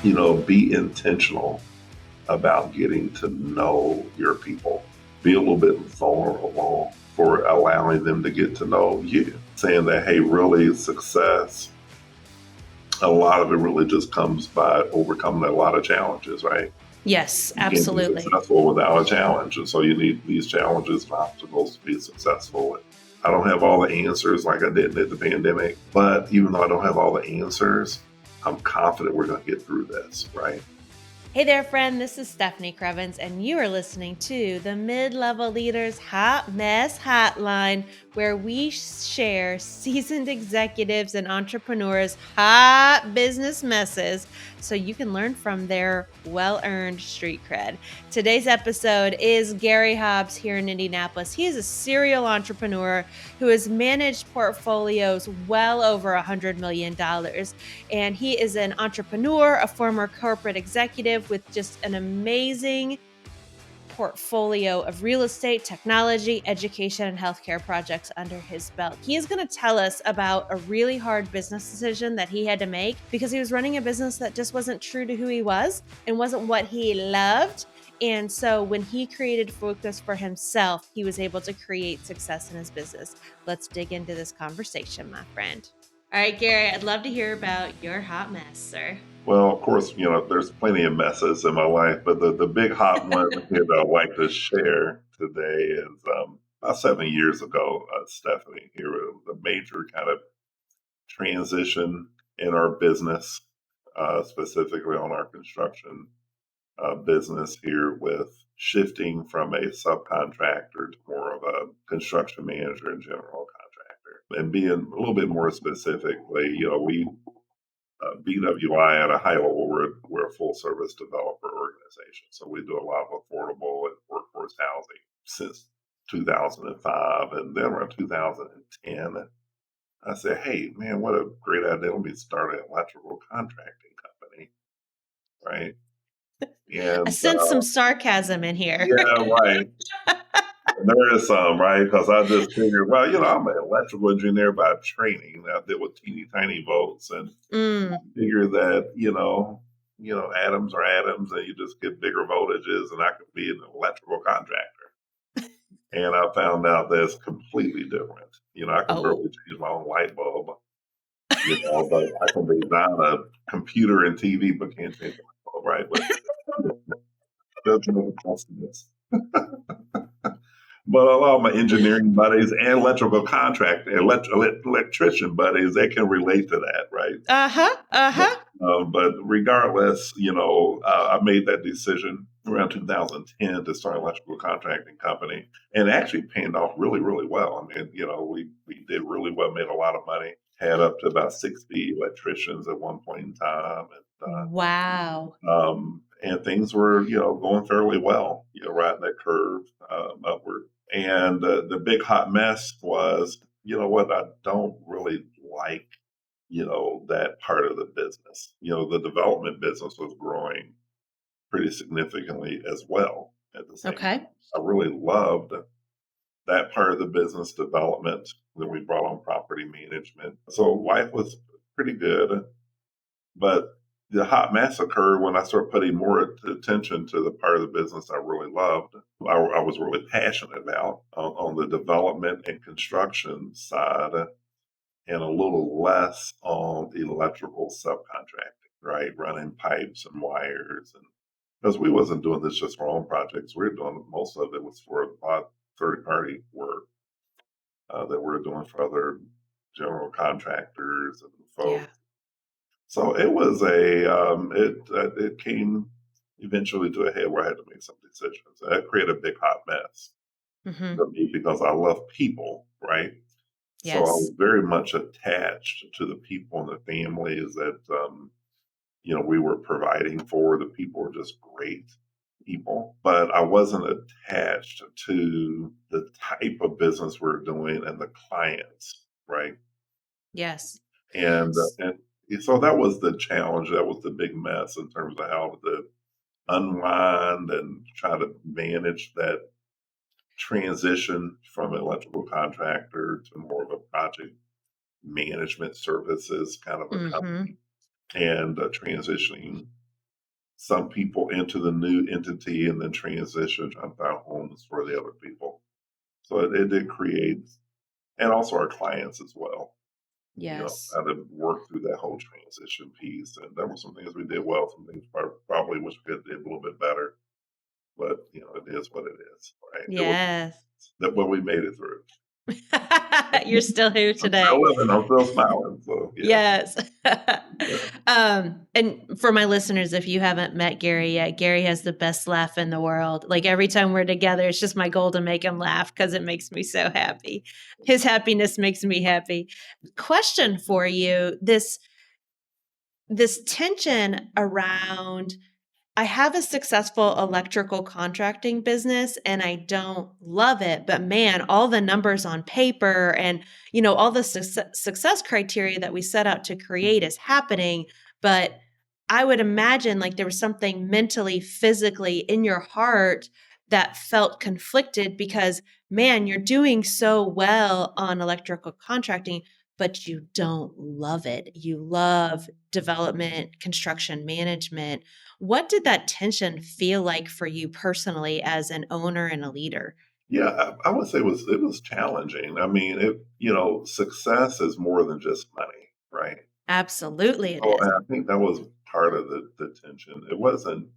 be intentional about getting to know your people. Be a little bit vulnerable for allowing them to get to know you. Saying that, hey, really success, a lot of it really just comes by overcoming a lot of challenges, right? Yes, You can't be absolutely. successful without a challenge. And so you need these challenges and obstacles to be successful. I don't have all the answers like I did at the pandemic, but even though I don't have all the answers, I'm confident we're going to get through this, right? Hey there, friend. This is Stephanie Crevens, and you are listening to the Mid-Level Leaders Hot Mess Hotline, where we share seasoned executives and entrepreneurs' hot business messes so you can learn from their well-earned street cred. Today's episode is Gary Hobbs here in Indianapolis. He is a serial entrepreneur who has managed portfolios well over $100 million. And he is an entrepreneur, a former corporate executive with just an amazing portfolio of real estate, technology, education, and healthcare projects under his belt. He is going to tell us about a really hard business decision that he had to make because he was running a business that just wasn't true to who he was and wasn't what he loved. And so when he created focus for himself, he was able to create success in his business. Let's dig into this conversation, my friend. All right, Gary, I'd love to hear about your hot mess, sir. Well, of course, there's plenty of messes in my life, but the big hot one that I'd like to share today is about 7 years ago, Stephanie, here was a major kind of transition in our business, specifically on our construction business here, with shifting from a subcontractor to more of a construction manager and general contractor. And being a little bit more specifically, we BWI at a high level, we're a full service developer organization. So we do a lot of affordable and workforce housing since 2005. And then around 2010, I said, hey, man, what a great idea. Let me start an electrical contracting company. Right. I And sense some sarcasm in here. yeah, right. There is some, right? Because I just figured, well, I'm an electrical engineer by training. I deal with teeny tiny volts, and figure that atoms are atoms, and you just get bigger voltages, and I could be an electrical contractor. And I found out that it's completely different. I can barely change my own light bulb. But I can design a computer and TV, but can't change the light bulb, right? But that's no customers. But a lot of my engineering buddies and electrical contract, electrician buddies, they can relate to that, right? But regardless, I made that decision around 2010 to start an electrical contracting company, and actually paying off really, really well. I mean, we did really well, made a lot of money, had up to about 60 electricians at one point in time. And, wow. And things were, going fairly well, riding that curve upward. And the big hot mess was, what, I don't really like, that part of the business. The development business was growing pretty significantly as well at the same time. I really loved that part of the business development. Then we brought on property management. So life was pretty good. But the hot mess occurred when I started putting more attention to the part of the business I really loved. I was really passionate about on the development and construction side, and a little less on the electrical subcontracting, right? Running pipes and wires. And because we wasn't doing this just for our own projects, we were doing, most of it was for a lot of third-party work that we were doing for other general contractors and folks. Yeah. So it was it came eventually to a head where I had to make some decisions. That created a big hot mess for me because I love people, right? Yes. So I was very much attached to the people and the families that we were providing for. The people were just great people, but I wasn't attached to the type of business we're doing and the clients, right? Yes. And so that was the challenge. That was the big mess in terms of how to unwind and try to manage that transition from an electrical contractor to more of a project management services kind of a company, and transitioning some people into the new entity and then transition and found homes for the other people. So it did create, and also our clients as well, Yes. how to work through that whole transition piece. And there were some things we did well, some things probably wish we could have did a little bit better, but it is what it is, right? It was Yes. that, but we made it through. You're still here I'm still today. living, I'm still smiling. So yeah. Yes. Yeah. And for my listeners, if you haven't met Gary yet, Gary has the best laugh in the world. Like every time we're together, it's just my goal to make him laugh because it makes me so happy. His happiness makes me happy. Question for you: this tension around I have a successful electrical contracting business and I don't love it, but man, all the numbers on paper and all the success criteria that we set out to create is happening, but I would imagine like there was something mentally, physically in your heart that felt conflicted because man, you're doing so well on electrical contracting, but you don't love it. You love development, construction management. What did that tension feel like for you personally as an owner and a leader? Yeah, I would say it was challenging. I mean, success is more than just money, right? Absolutely it So is. and I think that was part of the tension. It wasn't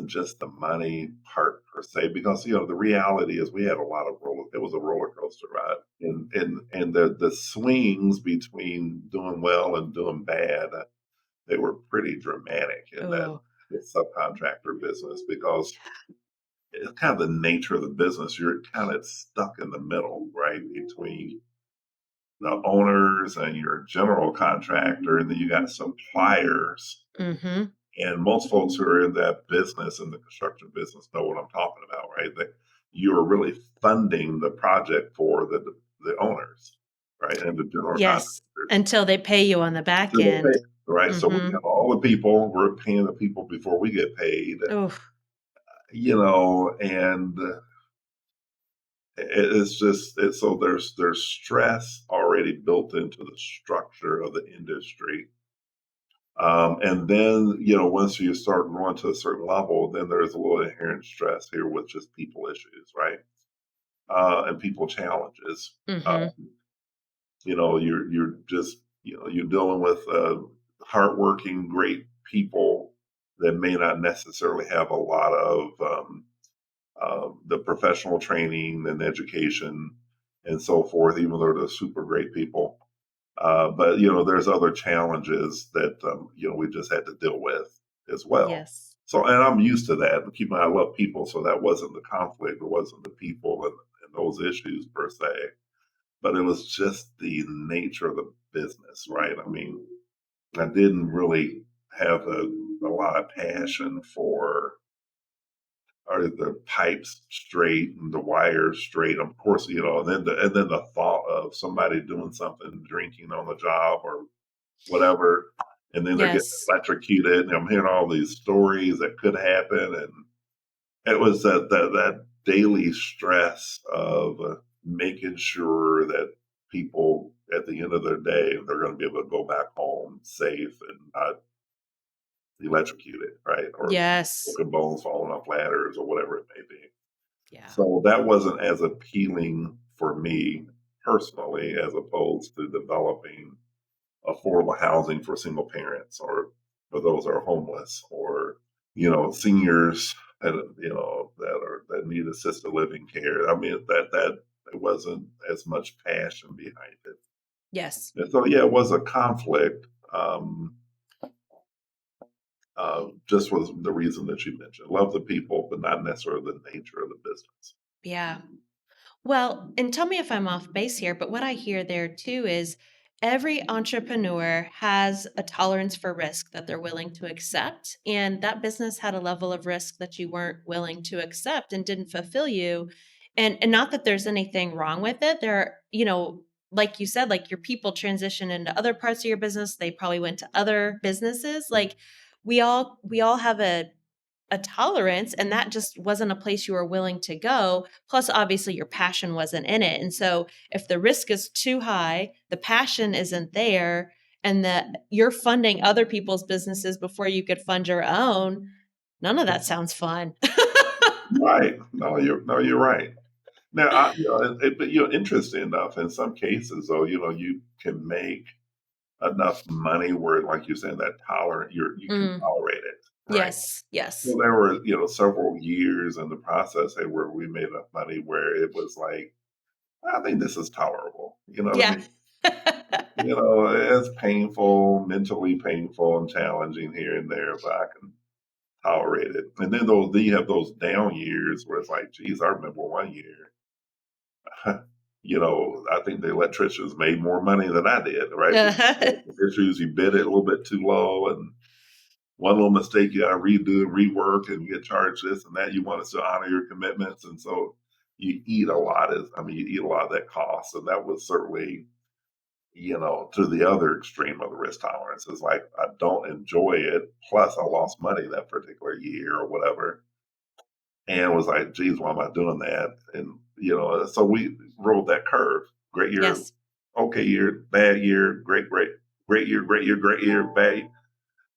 just the money part per se, because the reality is we had a lot of it was a roller coaster ride. And the swings between doing well and doing bad, they were pretty dramatic in that Oh, the subcontractor business, because it's kind of the nature of the business. You're kind of stuck in the middle, right? Between the owners and your general contractor, and then you got suppliers. mm-hmm. And most folks who are in that business, in the construction business, know what I'm talking about, right? That you're really funding the project for the owners, right, and the general Yes. contractors. Until they pay you on the back So they pay, end. right? So we Mm-hmm. have all the people. We're paying the people before we get paid, Oh, and it's just so there's stress already built into the structure of the industry. And then, once you start going to a certain level, then there's a little inherent stress here with just people issues, right? And people challenges. mm-hmm. You're just, you're dealing with hardworking, great people that may not necessarily have a lot of the professional training and education and so forth, even though they're super great people. But there's other challenges that we just had to deal with as well. Yes. So, and I'm used to that. Keep in mind, I love people, so that wasn't the conflict. It wasn't the people and those issues per se, but it was just the nature of the business, right? I mean, I didn't really have a lot of passion for are the pipes straight and the wires straight. Of course, and then the thought of somebody doing something, drinking on the job or whatever, and then they're getting Yes. electrocuted. And I'm hearing all these stories that could happen, and it was that daily stress of making sure that people at the end of their day they're going to be able to go back home safe and not electrocuted, right? Or Yes. broken bones falling off ladders or whatever it may be. Yeah. So that wasn't as appealing for me personally as opposed to developing affordable housing for single parents or for those that are homeless or, seniors that need assisted living care. I mean, that it wasn't as much passion behind it. Yes. And so, yeah, it was a conflict. Just was the reason that you mentioned. Love the people, but not necessarily the nature of the business. Yeah. Well, and tell me if I'm off base here, but what I hear there too is every entrepreneur has a tolerance for risk that they're willing to accept. And that business had a level of risk that you weren't willing to accept and didn't fulfill you. And not that there's anything wrong with it. There are, like you said, like your people transition into other parts of your business. They probably went to other businesses. Like we all have a tolerance, and that just wasn't a place you were willing to go. Plus obviously your passion wasn't in it, and so if the risk is too high, the passion isn't there, and that you're funding other people's businesses before you could fund your own, None of that sounds fun. Right. No, you're right. Now, but interesting enough, in some cases, though, you can make enough money where, like you're saying, that you can Mm, tolerate it, right? yes, yes. Well, there were, several years in the process there where we made enough money where it was like, I think this is tolerable. You know what I Yeah. mean? It's painful, mentally painful and challenging here and there, but I can tolerate it. And then you have those down years where it's like, geez, I remember one year, I think the electricians made more money than I did, right? Issues, you bid it a little bit too low, and one little mistake, you got to redo, rework, and you get charged this and that. You want us to honor your commitments, and so you eat a lot of that cost, and that was certainly, to the other extreme of the risk tolerance. Is like I don't enjoy it. Plus, I lost money that particular year or whatever, and was like, geez, why am I doing that? And so we rode that curve. Great year, Yes. okay year, bad year, great year, great year, bad.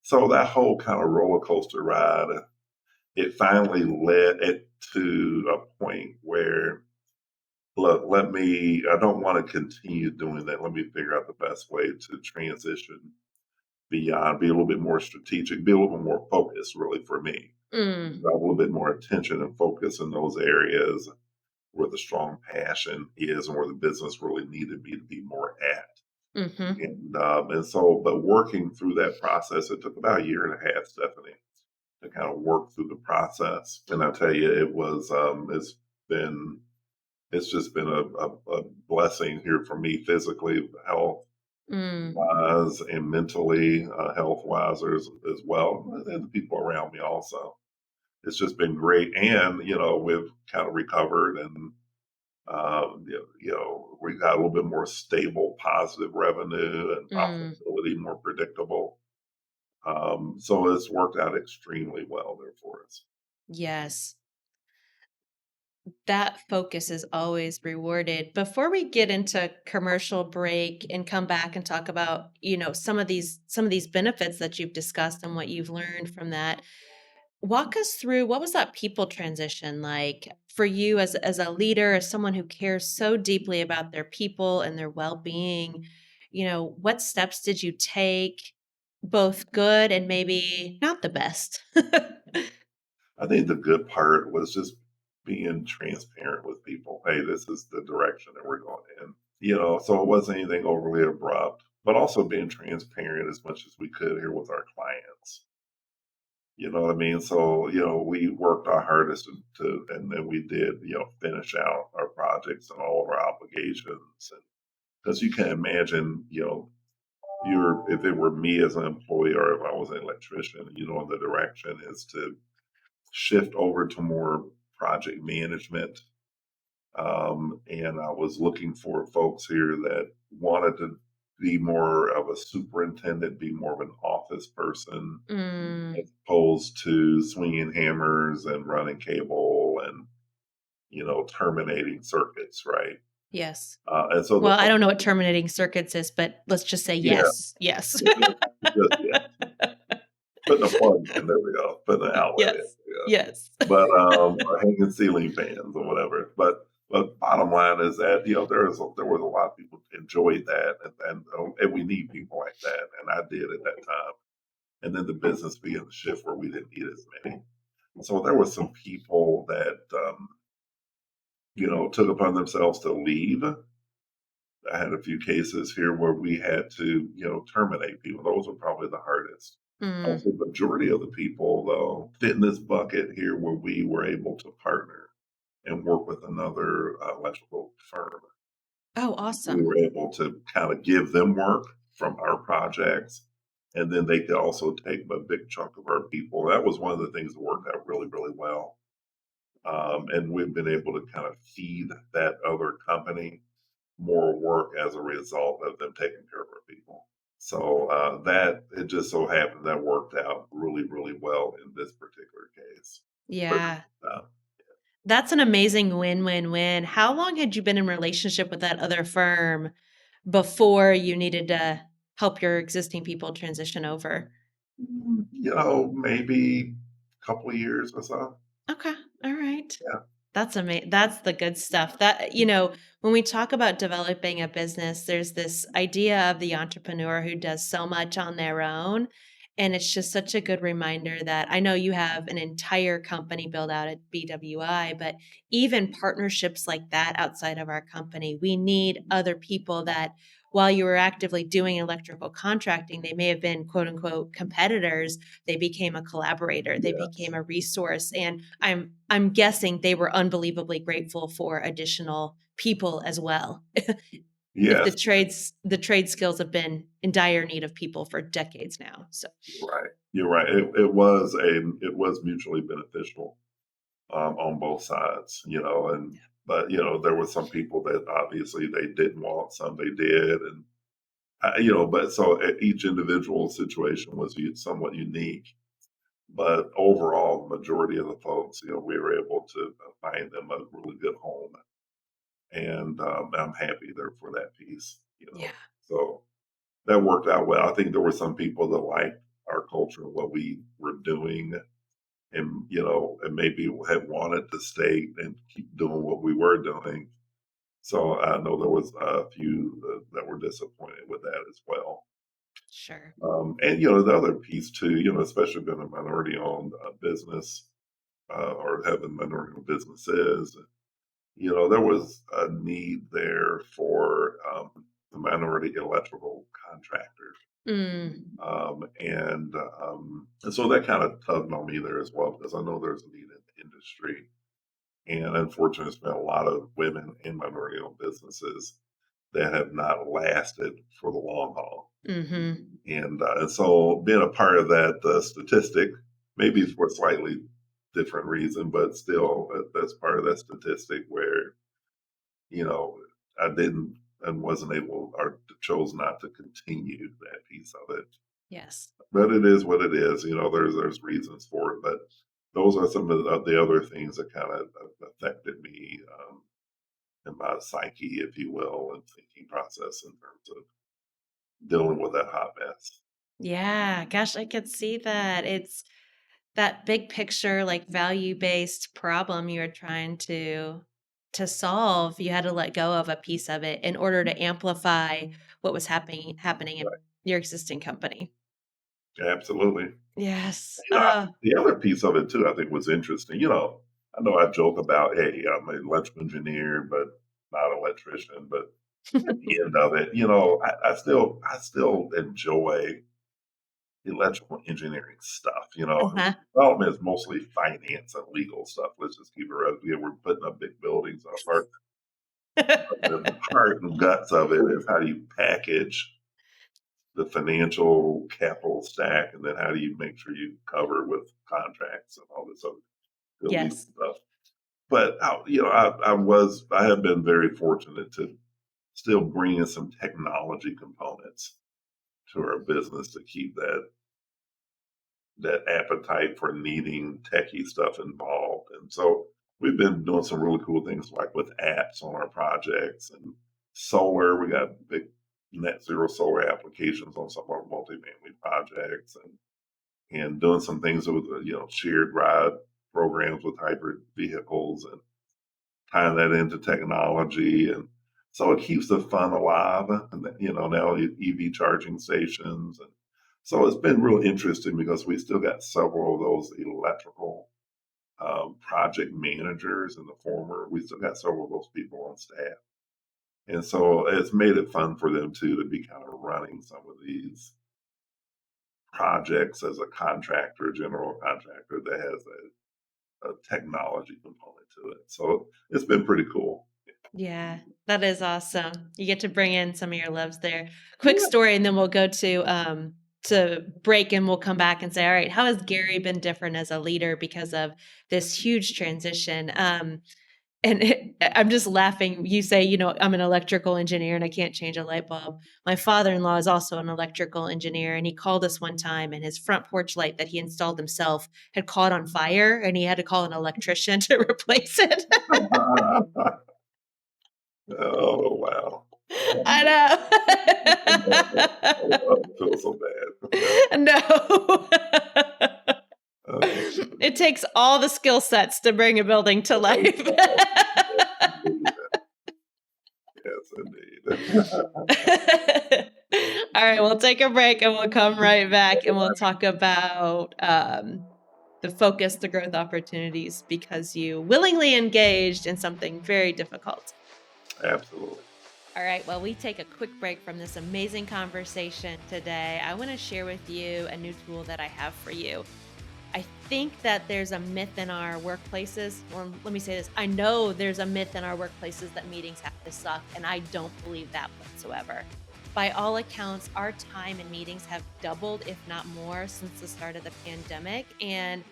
So that whole kind of roller coaster ride, it finally led it to a point where, look, I don't want to continue doing that. Let me figure out the best way to transition beyond, be a little bit more strategic, be a little bit more focused, really, for me. Mm, A little bit more attention and focus in those areas where the strong passion is and where the business really needed me to be more at. mm-hmm. But working through that process, it took about a year and a half, Stephanie, to kind of work through the process. And I tell you, been, it's just been a blessing here for me physically, health Mm, wise, and mentally, health wise as well, and the people around me also. It's just been great. And, we've kind of recovered and, we got a little bit more stable, positive revenue and mm, profitability, more predictable. So it's worked out extremely well there for us. yes. That focus is always rewarded. Before we get into commercial break and come back and talk about, some of these benefits that you've discussed and what you've learned from that, walk us through what was that people transition like for you as a leader, as someone who cares so deeply about their people and their well-being? What steps did you take, both good and maybe not the best? I think the good part was just being transparent with people. Hey, this is the direction that we're going in. So it wasn't anything overly abrupt, but also being transparent as much as we could here with our clients. You know what I mean? So, we worked our hardest and then we did, finish out our projects and all of our obligations. And because you can imagine, if it were me as an employee or if I was an electrician, the direction is to shift over to more project management. And I was looking for folks here that wanted to be more of a superintendent, be more of an office person, Mm, as opposed to swinging hammers and running cable and, terminating circuits, right? yes. And so Well, I don't know what terminating circuits is, but let's just say yeah, yes. Yes. yeah, putting a plug in, there we go, putting an outlet in. Yes. Yeah. Yes. But or hanging ceiling fans or whatever. But bottom line is that there was a lot of people enjoyed that, and we need people like that, and I did at that time. And then the business began to shift where we didn't need as many. So there were some people that took upon themselves to leave. I had a few cases here where we had to terminate people. Those were probably the hardest. Mm. Also, the majority of the people, though, fit in this bucket here where we were able to partner and work with another electrical firm. Oh, We awesome. were able to kind of give them work from our projects, and then they could also take a big chunk of our people. That was one of the things that worked out really, really well. And we've been able to kind of feed that other company more work as a result of them taking care of our people. So that it just so happened that worked out really, really well in this particular case. But Yeah. uh, That's an amazing win-win-win. How long had you been in relationship with that other firm before you needed to help your existing people transition over? maybe couple of years or so. Okay. All right. Yeah. That's amazing. That's the good stuff. That, you know, when we talk about developing a business, there's this idea of the entrepreneur who does so much on their own. And it's just such a good reminder that I know you have an entire company built out at BWI, but even partnerships like that outside of our company, we need other people that while you were actively doing electrical contracting, they may have been quote unquote competitors, they became a collaborator, they became Yes. a resource, and I'm guessing they were unbelievably grateful for additional people as well. If Yes. the trade skills have been in dire need of people for decades now. So You're right. You're right. It was mutually beneficial on both sides, and but there were some people that obviously they didn't want, some they did, and but so each individual situation was somewhat unique. But overall, the majority of the folks, we were able to find them a really good home, and I'm happy there for that piece. yeah, So that worked out well. I think there were some people that liked our culture and what we were doing, and maybe had wanted to stay and keep doing what we were doing. So I know there was a few that were disappointed with that as well. sure. And the other piece too, especially being a minority-owned business or having minority-owned businesses, there was a need there for the minority electrical contractors. Mm, And so that kind of tugged on me there as well because I know there's a need in the industry. And unfortunately, there's been a lot of women in minority owned businesses that have not lasted for the long haul. mm-hmm. And so being a part of that statistic, maybe for a slightly different reason, but still that's part of that statistic where, you know, I didn't and wasn't able or chose not to continue that piece of it. Yes. But it is what it is. There's reasons for it, but those are some of the other things that kind of affected me in my psyche, if you will, and thinking process in terms of dealing with that hot mess. Yeah, gosh, I could see that. It's that big picture, like value-based problem you were trying to solve. You had to let go of a piece of it in order to amplify what was happening in Right. your existing company. Absolutely. Yes. The other piece of it too, I think, was interesting. I know I joke about, hey, I'm an electrical engineer, but not an electrician. But at the end of it, I still enjoy electrical engineering stuff. Uh-huh. Development is mostly finance and legal stuff. Let's just keep it real. Yeah, we're putting up big buildings. Our part, the heart and guts of it is how do you package the financial capital stack, and then how do you make sure you cover with contracts and all this other good legal Yes. stuff. But I have been very fortunate to still bring in some technology components to our business to keep that appetite for needing techie stuff involved. And so we've been doing some really cool things like with apps on our projects and solar. We got big net zero solar applications on some of our multifamily projects and doing some things with shared ride programs with hybrid vehicles and tying that into technology. And so it keeps the fun alive. And now EV charging stations. And so it's been real interesting because we still got several of those electrical project managers in the former. We still got several of those people on staff. And so it's made it fun for them too to be kind of running some of these projects as a contractor, general contractor that has a technology component to it. So it's been pretty cool. Yeah, that is awesome. You get to bring in some of your loves there. Quick Yeah. story, and then we'll go to break and we'll come back and say, all right, how has Gary been different as a leader because of this huge transition? I'm just laughing. You say, I'm an electrical engineer and I can't change a light bulb. My father-in-law is also an electrical engineer, and he called us one time, and his front porch light that he installed himself had caught on fire, and he had to call an electrician to replace it. Oh, wow. I Oh, know. I feel so bad. No. It takes all the skill sets to bring a building to life. Yes, indeed. All right, we'll take a break and we'll come right back and we'll talk about the focus, the growth opportunities, because you willingly engaged in something very difficult. Absolutely. All right, well, we take a quick break from this amazing conversation today. I want to share with you a new tool that I have for you. I think that there's a myth in our workplaces, or let me say this, I know there's a myth in our workplaces that meetings have to suck, and I don't believe that whatsoever. By all accounts, our time in meetings have doubled, if not more, since the start of the pandemic. And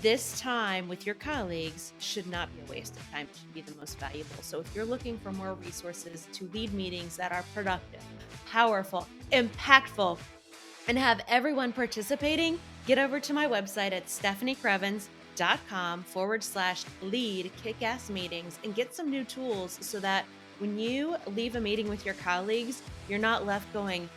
this time with your colleagues should not be a waste of time. It should be the most valuable. So if you're looking for more resources to lead meetings that are productive, powerful, impactful, and have everyone participating, get over to my website at stephaniecrevens.com/lead kick-ass meetings and get some new tools so that when you leave a meeting with your colleagues, you're not left going,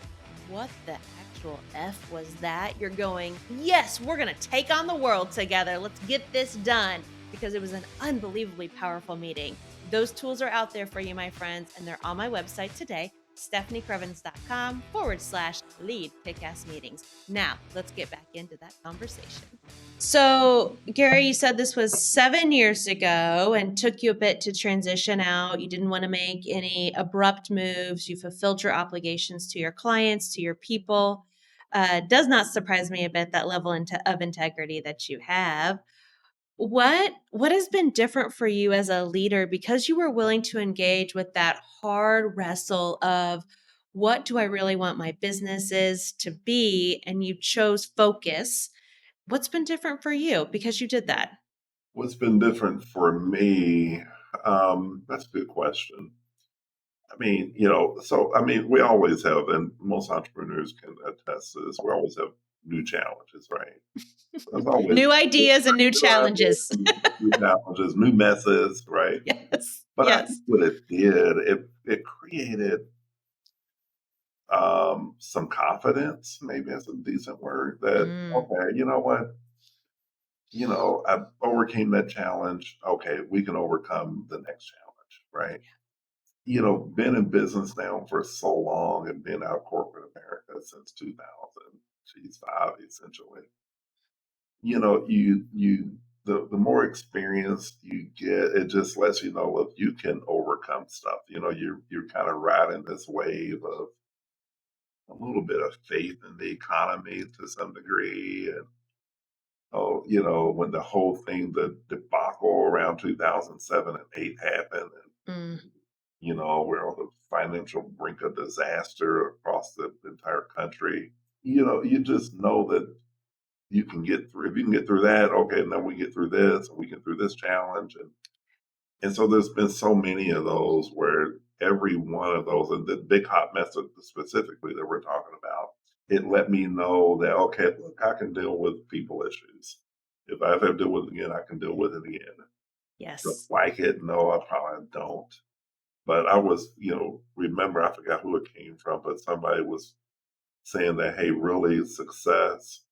what the actual F was that? You're going, yes, we're going to take on the world together. Let's get this done, because it was an unbelievably powerful meeting. Those tools are out there for you, my friends, and they're on my website today, stephaniecrevens.com/lead kick-ass meetings. Now, let's get back into that conversation. So, Gary, you said this was 7 years ago and took you a bit to transition out. You didn't want to make any abrupt moves. You fulfilled your obligations to your clients, to your people. Does not surprise me a bit, that level of integrity that you have. What has been different for you as a leader because you were willing to engage with that hard wrestle of what do I really want my businesses to be, and you chose focus? What's been different for you because you did that? What's been different for me? That's a good question. I mean, we always have, and most entrepreneurs can attest to this, we always have new challenges, right? There's always New ideas and new challenges. new challenges, new messes, right? Yes. But I think Yes. what it did, it created some confidence, maybe that's a decent word, that, Mm, okay, you know what? I overcame that challenge. Okay, we can overcome the next challenge, right? Been in business now for so long and been out of corporate America since 2000, geez, five essentially. The more experience you get, it just lets you know if you can overcome stuff. You're kind of riding this wave of a little bit of faith in the economy to some degree. And when the whole thing, the debacle around 2007 and 8 happened, mm, we're on the financial brink of disaster across the entire country. You just know that you can get through. If you can get through that, okay, now we get through this, and we get through this challenge, and so there's been so many of those where every one of those, and the big hot mess specifically that we're talking about, it let me know that okay, look, I can deal with people issues. If I ever deal with it again, I can deal with it again. Don't yes. like it? No, I probably don't. But I was, remember, I forgot who it came from, but somebody was saying that, hey, really success,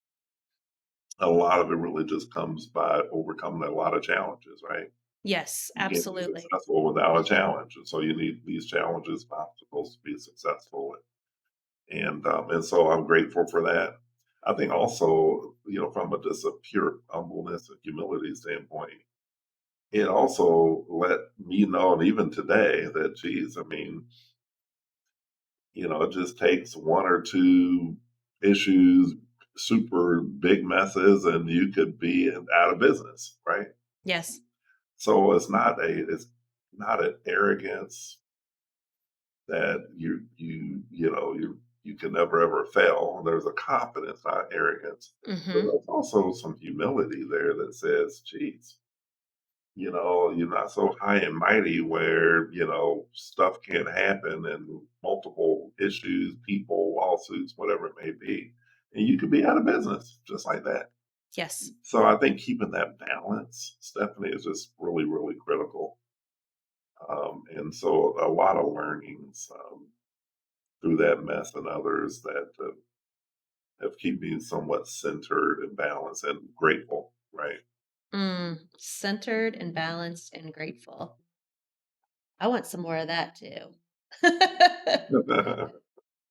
a lot of it really just comes by overcoming a lot of challenges, right? Yes, You can't be absolutely. successful without a challenge. And so you need these challenges, obstacles to be successful. And so I'm grateful for that. I think also, from just a pure humbleness and humility standpoint, it also let me know, and even today, that, geez, I mean, it just takes one or two issues, super big messes, and you could be out of business, right? Yes. So it's not an arrogance that you can never ever fail. There's a confidence, not arrogance. But Mm-hmm. there's also some humility there that says, geez, you're not so high and mighty where, stuff can't happen and multiple issues, people, lawsuits, whatever it may be. And you could be out of business just like that. Yes. So I think keeping that balance, Stephanie, is just really, really critical. And so a lot of learnings through that mess and others that of keeping somewhat centered and balanced and grateful, right? Centered and balanced and grateful. I want some more of that too.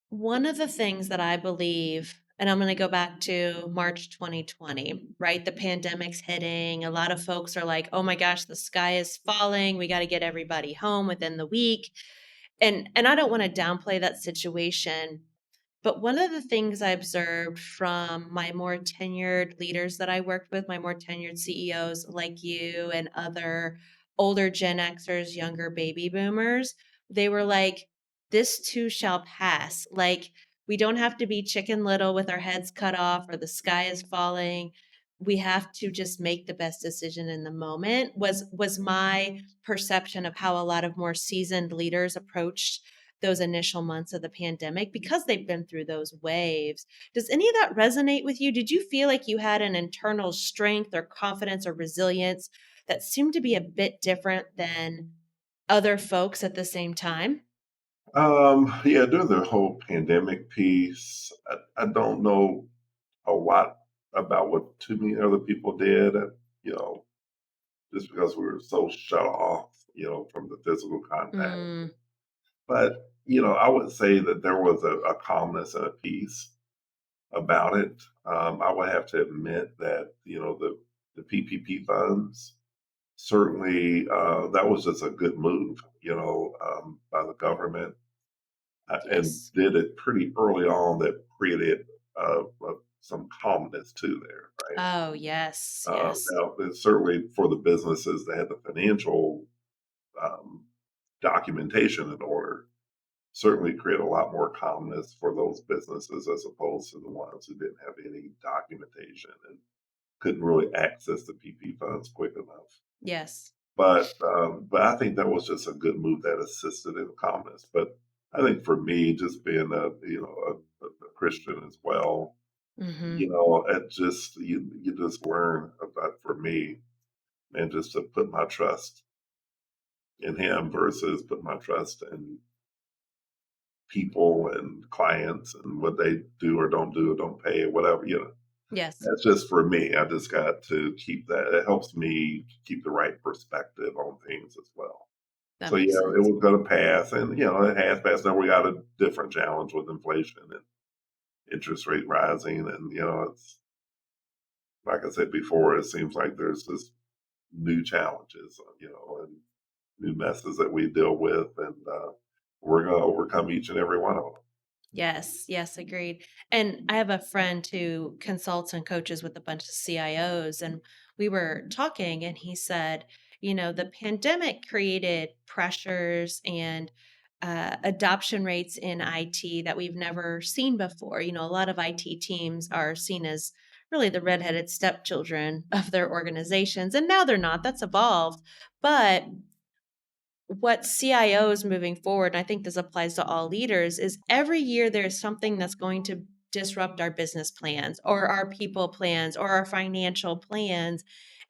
One of the things that I believe, and I'm going to go back to March 2020, right? The pandemic's hitting. A lot of folks are like, oh my gosh, the sky is falling. We got to get everybody home within the week. And I don't want to downplay that situation, but one of the things I observed from my more tenured leaders that I worked with, my more tenured CEOs like you and other older Gen Xers, younger baby boomers, they were like, this too shall pass. Like, we don't have to be chicken little with our heads cut off or the sky is falling. We have to just make the best decision in the moment was my perception of how a lot of more seasoned leaders approached those initial months of the pandemic because they've been through those waves. Does any of that resonate with you? Did you feel like you had an internal strength or confidence or resilience that seemed to be a bit different than other folks at the same time? Yeah, during the whole pandemic piece, I don't know a lot about what too many other people did, you know, just because we were so shut off, from the physical contact. Mm, But, I would say that there was a calmness and a peace about it. I would have to admit that, the PPP funds, certainly, that was just a good move, by the government, and yes. did it pretty early on that created some calmness too there, right? Oh, yes. Yes. Now, it's certainly for the businesses that had the financial um, documentation in order, certainly create a lot more calmness for those businesses as opposed to the ones who didn't have any documentation and couldn't really access the PP funds quick enough. Yes. But I think that was just a good move that assisted in calmness. But I think for me, just being a Christian as well, Hmm. it just you just learn about for me and just to put my trust in Him versus put my trust in people and clients and what they do or don't do or don't pay or whatever. Yes. That's just for me. I just got to keep that. It helps me keep the right perspective on things as well. That So makes yeah, it sense. was going to pass, and it has passed. Now we got a different challenge with inflation and interest rate rising, and it's like I said before. It seems like there's this new challenges, and new messes that we deal with, and we're going to overcome each and every one of them. Yes, yes, agreed. And I have a friend who consults and coaches with a bunch of CIOs, and we were talking, and he said, the pandemic created pressures and adoption rates in IT that we've never seen before. A lot of IT teams are seen as really the redheaded stepchildren of their organizations, and now they're not. That's evolved. But what CIOs moving forward, and I think this applies to all leaders, is every year there's something that's going to disrupt our business plans or our people plans or our financial plans.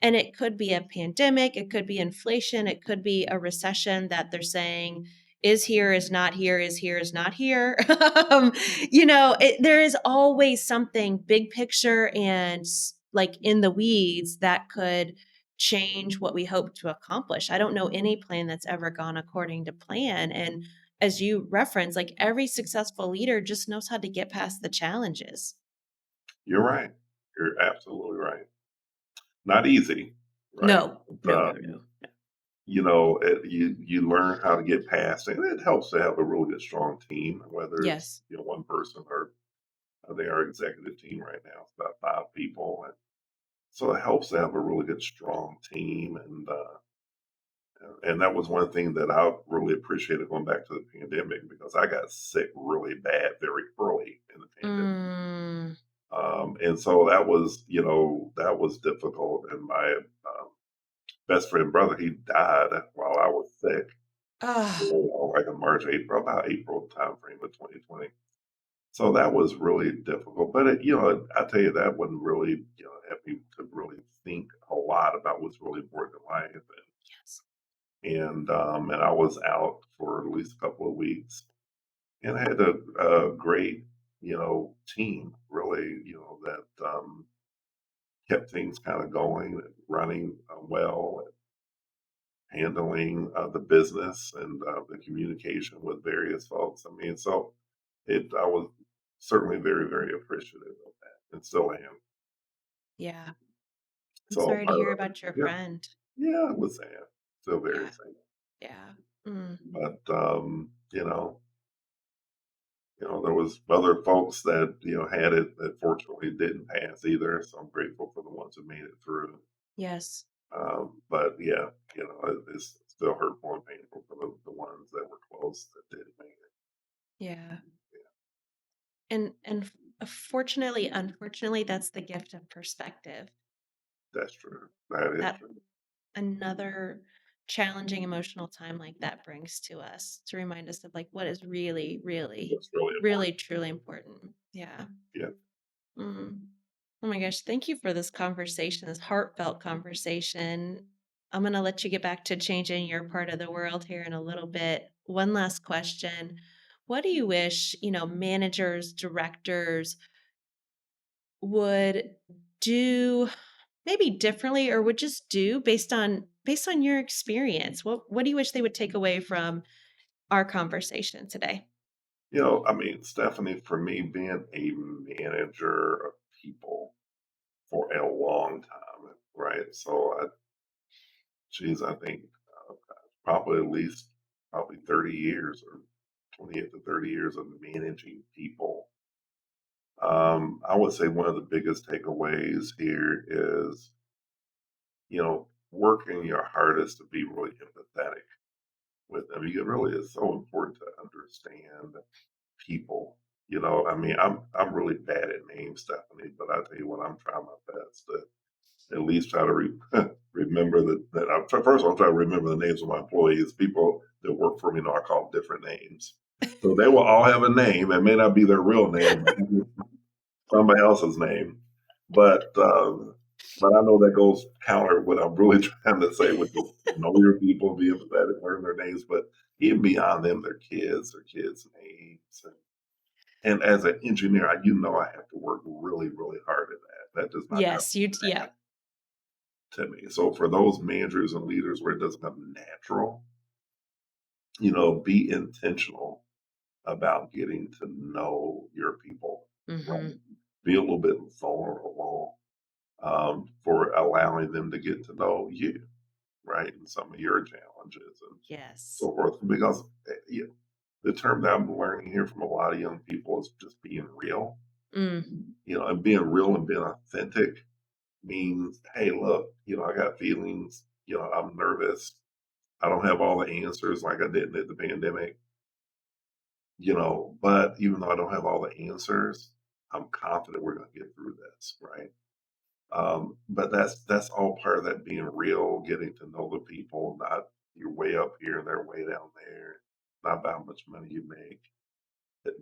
And it could be a pandemic, it could be inflation, it could be a recession that they're saying is here, is not here, is here, is not here. There is always something big picture and like in the weeds that could change what we hope to accomplish. I don't know any plan that's ever gone according to plan. And as you reference, like every successful leader just knows how to get past the challenges. You're right. You're absolutely right. Not easy, right? No, But, no, no, no. you learn how to get past it. And it helps to have a really good, strong team, whether it's Yes. one person or I think our executive team right now is about 5 people, and so it helps to have a really good, strong team. And that was one thing that I really appreciated going back to the pandemic because I got sick really bad very early in the pandemic. Mm. And so that was difficult. And my best friend brother, he died while I was sick, Oh, like in March, April, about April timeframe of 2020. So that was really difficult. But I tell you, that wouldn't really, have me to really think a lot about what's really important in life. yes. And I was out for at least a couple of weeks, and I had a great. team really, that kept things kind of going and running well, handling the business and the communication with various folks. I mean, so I was certainly very, very appreciative of that and still am. Yeah. I'm So sorry to part hear of it, about your yeah, friend. yeah, it was sad, still very Yeah. sad. Yeah. Mm. But there was other folks that had it that fortunately didn't pass either. So I'm grateful for the ones who made it through. Yes. But yeah, it's still hurtful and painful for the ones that were close that didn't make it. Yeah. And fortunately, unfortunately, that's the gift of perspective. That's true. That is That true. another challenging emotional time like that brings to us to remind us of like what is really, really, It's really really, important. truly important. Yeah. Yeah, Mm. Oh my gosh. Thank you for this conversation, this heartfelt conversation. I'm going to let you get back to changing your part of the world here in a little bit. One last question. What do you wish, managers, directors would do maybe differently or would just do based on your experience? What do you wish they would take away from our conversation today? I mean, Stephanie, for me, being a manager of people for a long time, right? So, I think probably at least probably 30 years or 28 to 30 years of managing people. I would say one of the biggest takeaways here is, working your hardest to be really empathetic with them. You really is so important to understand people. I mean, I'm really bad at names, Stephanie, but I tell you what, I'm trying my best to at least try to remember first I'll try to remember the names of my employees. People that work for me know I call them different names. So they will all have a name. It may not be their real name, somebody else's name. But I know that goes counter what I'm really trying to say, which is know your people, be empathetic, learn their names, but even beyond them, their kids' names. And as an engineer, I have to work really, really hard at that. That does not come Yes, yeah. to me. So for those managers and leaders where it doesn't come natural, be intentional about getting to know your people. Mhm. Right? Be a little bit vulnerable for allowing them to get to know you, right? And some of your challenges and Yes. so forth. Because the term that I'm learning here from a lot of young people is just being real, Mm. and being real and being authentic means, hey, look, I got feelings, I'm nervous. I don't have all the answers like I did in the pandemic, but even though I don't have all the answers, I'm confident we're going to get through this, right? But that's all part of that being real, getting to know the people, not you're way up here and they're way down there, not about how much money you make.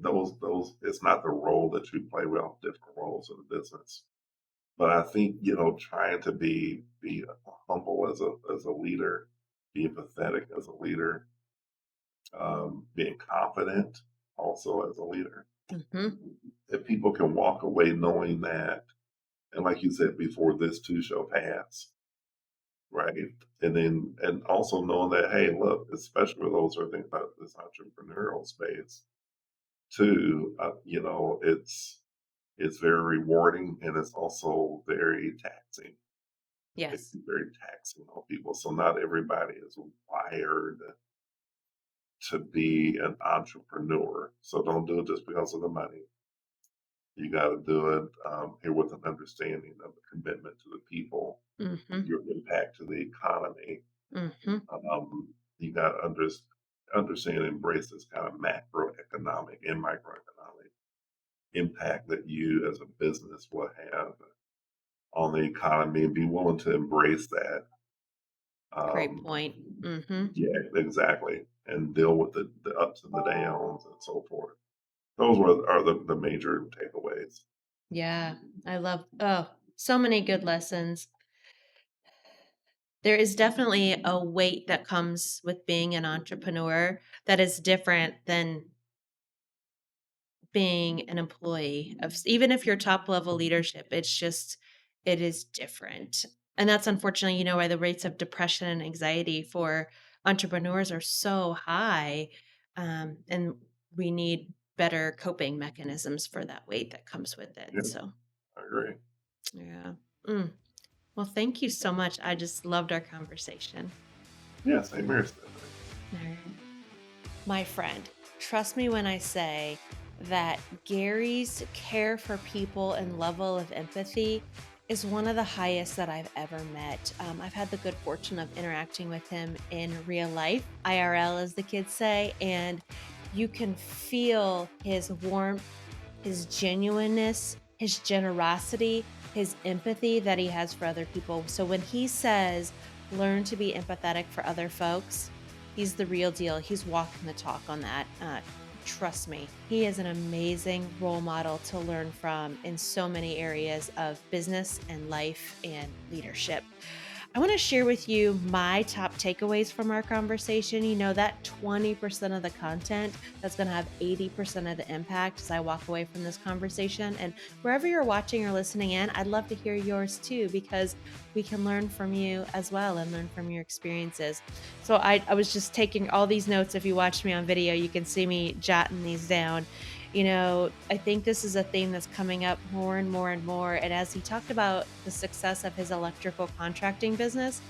Those it's not the role that you play. We all have different roles in the business. But I think, trying to be humble as a leader, be empathetic as a leader, being confident also as a leader. Mhm. If people can walk away knowing that, and like you said before, this too shall pass, right? And also knowing that, hey, look, especially with those who are thinking about this entrepreneurial space too, it's very rewarding and it's also very taxing. It Yes. can be very taxing on people. So not everybody is wired to be an entrepreneur. So don't do it just because of the money. You got to do it here with an understanding of the commitment to the people, Mhm. your impact to the economy. Mhm. You got to understand and embrace this kind of macroeconomic and microeconomic impact that you as a business will have on the economy and be willing to embrace that. Great Um, point. Mhm. yeah, exactly. And deal with the ups and the downs and so forth. Those are the major takeaways. Yeah. I love so many good lessons. There is definitely a weight that comes with being an entrepreneur that is different than being an employee of, even if you're top level leadership, it is different. And that's unfortunately, why the rates of depression and anxiety for entrepreneurs are so high. And we need better coping mechanisms for that weight that comes with it. Yeah, So, I agree. yeah. Mm. Well, thank you so much. I just loved our conversation. Yeah, same here, Stephanie. All right. My friend, trust me when I say that Gary's care for people and level of empathy is one of the highest that I've ever met. I've had the good fortune of interacting with him in real life, IRL as the kids say, and you can feel his warmth, his genuineness, his generosity, his empathy that he has for other people. So when he says, learn to be empathetic for other folks, he's the real deal. He's walking the talk on that. Trust me, he is an amazing role model to learn from in so many areas of business and life and leadership. I want to share with you my top takeaways from our conversation. That 20% of the content that's going to have 80% of the impact as I walk away from this conversation. And wherever you're watching or listening in, I'd love to hear yours too, because we can learn from you as well and learn from your experiences. So I was just taking all these notes. If you watch me on video, you can see me jotting these down. I think this is a theme that's coming up more and more and more. And as he talked about the success of his electrical contracting business,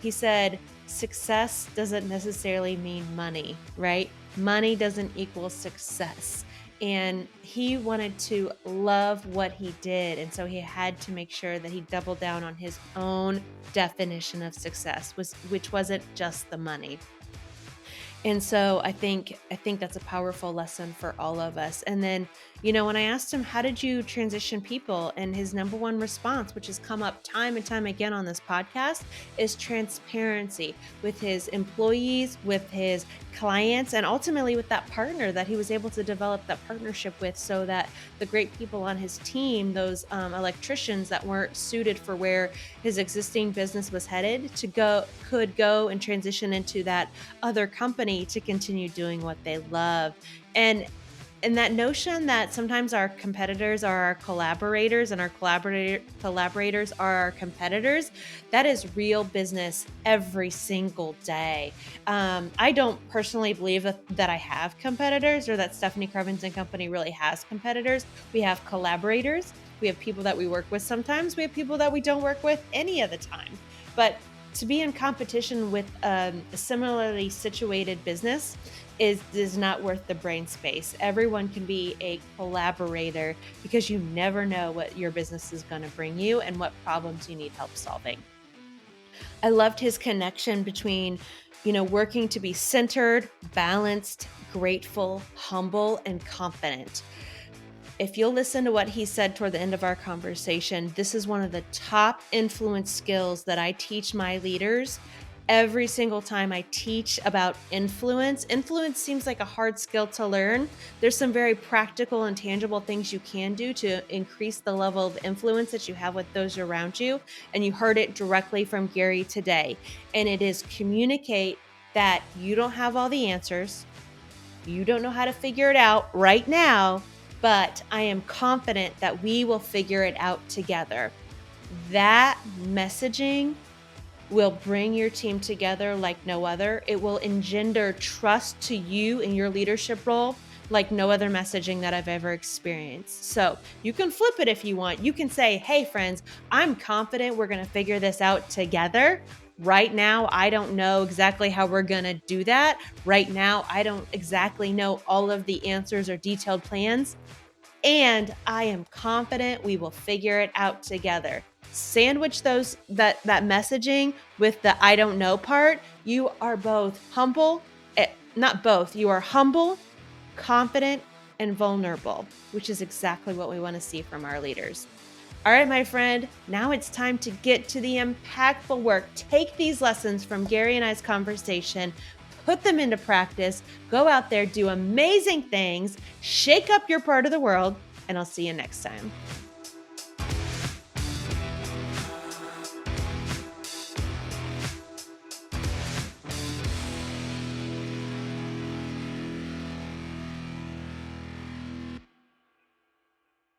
he said, success doesn't necessarily mean money, right? Money doesn't equal success. And he wanted to love what he did. And so he had to make sure that he doubled down on his own definition of success, which wasn't just the money. And so I think that's a powerful lesson for all of us. And then, when I asked him, how did you transition people? And his number one response, which has come up time and time again on this podcast, is transparency with his employees, with his clients, and ultimately with that partner that he was able to develop that partnership with, so that the great people on his team, those electricians that weren't suited for where his existing business was headed, could go and transition into that other company to continue doing what they love. And that notion that sometimes our competitors are our collaborators and our collaborators are our competitors, that is real business every single day. I don't personally believe that I have competitors, or that Stephanie Crevens and Company really has competitors. We have collaborators. We have people that we work with sometimes. We have people that we don't work with any of the time. But to be in competition with a similarly situated business is not worth the brain space. Everyone can be a collaborator, because you never know what your business is going to bring you and what problems you need help solving. I loved his connection between, working to be centered, balanced, grateful, humble, and confident. If you'll listen to what he said toward the end of our conversation, this is one of the top influence skills that I teach my leaders. Every single time I teach about influence seems like a hard skill to learn. There's some very practical and tangible things you can do to increase the level of influence that you have with those around you. And you heard it directly from Gary today. And it is communicate that you don't have all the answers. You don't know how to figure it out right now, but I am confident that we will figure it out together. That messaging will bring your team together like no other. It will engender trust to you in your leadership role like no other messaging that I've ever experienced. So you can flip it if you want. You can say, hey friends, I'm confident we're going to figure this out together. Right now, I don't know exactly how we're going to do that. Right now, I don't exactly know all of the answers or detailed plans. And I am confident we will figure it out together. Sandwich that messaging with the I don't know part. You are both humble, not both. You are humble, confident, and vulnerable, which is exactly what we want to see from our leaders. All right, my friend, now it's time to get to the impactful work. Take these lessons from Gary and I's conversation, put them into practice, go out there, do amazing things, shake up your part of the world, and I'll see you next time.